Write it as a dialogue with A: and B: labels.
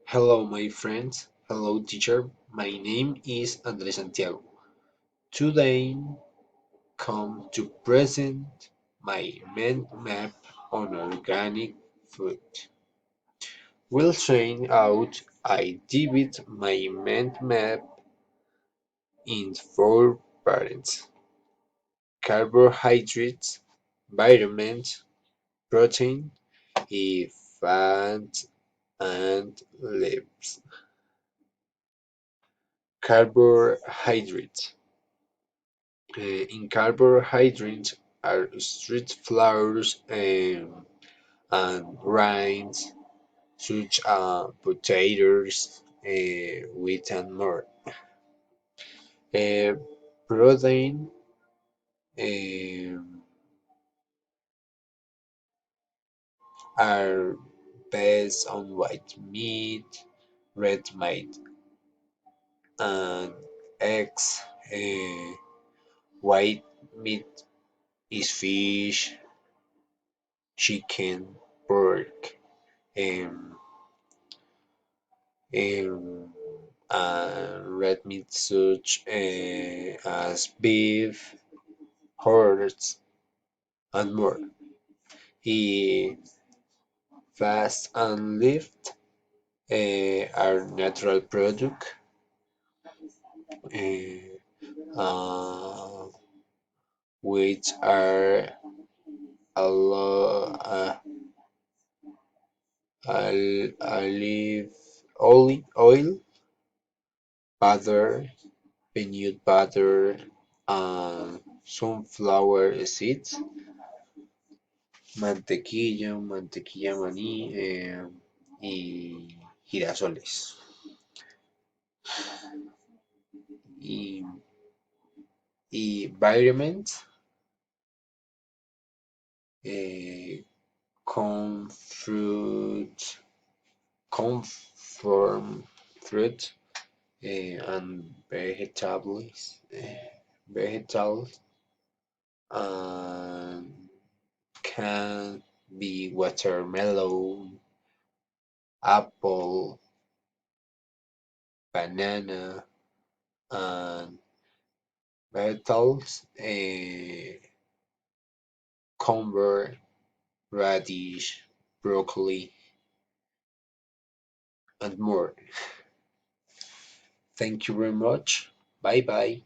A: Hello, my friends. Hello, teacher. My name is Andres Santiago. Today, come to present my mind map on organic food. We'll train out I divide my mind map in four parts: carbohydrates, vitamins, protein, fat, and lipids. Carbohydrates. In carbohydrates are street flours and grains such as potatoes, wheat and more. Uh, Protein um, are based on white meat, red meat, and eggs. White meat is fish, chicken, pork, um, um, red meat such as beef, horse, and more. He fast and lift are natural product uh, which are a olive oil, butter, peanut butter, and sunflower seeds, mantequilla maní y girasoles. Y, y vitamins, eh, corn fruit, corn from fruit, and vegetables, and can be watermelon, apple, banana, and vegetables, cucumber, radish, broccoli, and more. Thank you very much. Bye bye.